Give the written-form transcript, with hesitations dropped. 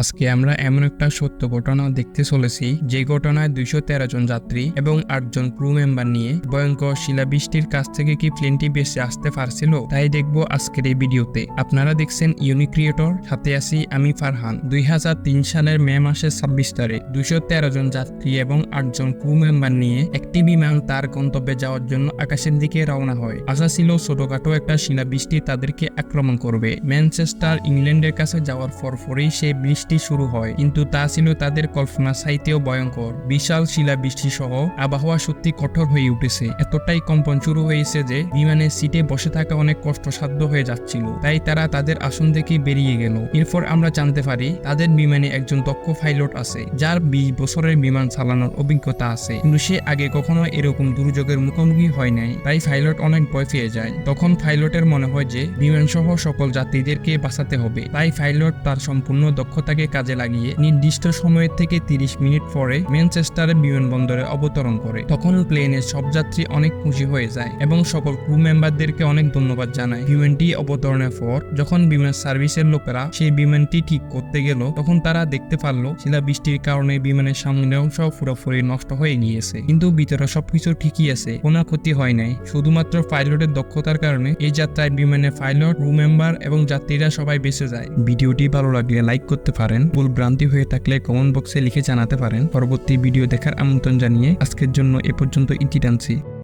আজকে আমরা এমন একটা সত্য ঘটনা দেখতে চলেছি যে ঘটনায় 213 জন যাত্রী এবং 8 জন ক্রু মেম্বার নিয়ে ভয়ঙ্কর শিলাবৃষ্টির কাছ থেকে কি প্লেনটি বেঁচে আসতে পারছিল তাই দেখবো আজকের এই ভিডিওতে। আপনারা দেখছেন ইউনিক ক্রিয়েটর, সাথে আছি আমি ফারহান। 2003 সালের মে মাসের 26 তারিখ 213 জন যাত্রী এবং 8 জন ক্রু মেম্বার নিয়ে একটি বিমান তার গন্তব্যে যাওয়ার জন্য আকাশের দিকে রওনা হয়। আশা ছিল ছোটখাটো একটা শিলাবৃষ্টি তাদেরকে আক্রমণ করবে। ম্যানচেস্টার ইংল্যান্ডের কাছে যাওয়ার পরপরই সেই বৃষ্টি শুরু হয়, কিন্তু তা ছিল তাদের কল্পনা চাইতেও ভয়ঙ্কর। বিশাল শিলাবৃষ্টি সহ আবহাওয়া সত্যি কঠোর হয়ে উঠেছে। এতটাই কম্পন শুরু হয়েছে যে বিমানের সিটে বসে থাকা অনেক কষ্টসাধ্য হয়ে যাচ্ছিল। তাই তারা তাদের আসন থেকে বেরিয়ে গেল। এরপর আমরা জানতে পারি তাদের বিমানে একজন দক্ষ পাইলট আছে, যার 20 বছরের বিমান চালানোর অভিজ্ঞতা আছে, কিন্তু সে আগে কখনো এরকম দুর্যোগের মুখোমুখি হয় নাই। তাই পাইলট অনেক ভয় পেয়ে যায়। তখন পাইলটের মনে হয় যে বিমান সহ সকল যাত্রীদেরকে বাঁচাতে হবে। তাই পাইলট তার সম্পূর্ণ দক্ষতাকে কাজে লাগিয়ে নির্দিষ্ট সময়ের থেকে 30 মিনিট পরে ম্যানচেস্টারের বিমানবন্দরে অবতরণ করে। তখন প্লেনের সব যাত্রী অনেক খুশি হয়ে যায় এবং সকল ক্রু মেম্বারদেরকে অনেক ধন্যবাদ জানায়। বিমানটি অবতরণের পর যখন বিমান সার্ভিসের লোকেরা সেই বিমানটি ঠিক করতে গেল, তখন তারা দেখতে পারলো শিলাবৃষ্টির কারণে বিমানের সামনের অংশ পুরোপুরি নষ্ট হয়ে গিয়েছে, কিন্তু ভিতরে সবকিছু ঠিকই আছে, কোনো ক্ষতি হয় নাই। শুধুমাত্র পাইলটের দক্ষতার কারণে এই যাত্রায় বিমানের পাইলট, ক্রু মেম্বার এবং যাত্রীরা সবাই বেঁচে যায়। ভিডিওটি ভালো লাগলে লাইক করতে পারেন, ভুল ভ্রান্তি হয়ে থাকলে কমেন্ট বক্সে লিখে জানাতে পারেন। পরবর্তী ভিডিও দেখার আমন্ত্রণ জানিয়ে আজকের জন্য এ পর্যন্ত ইতি টানছি।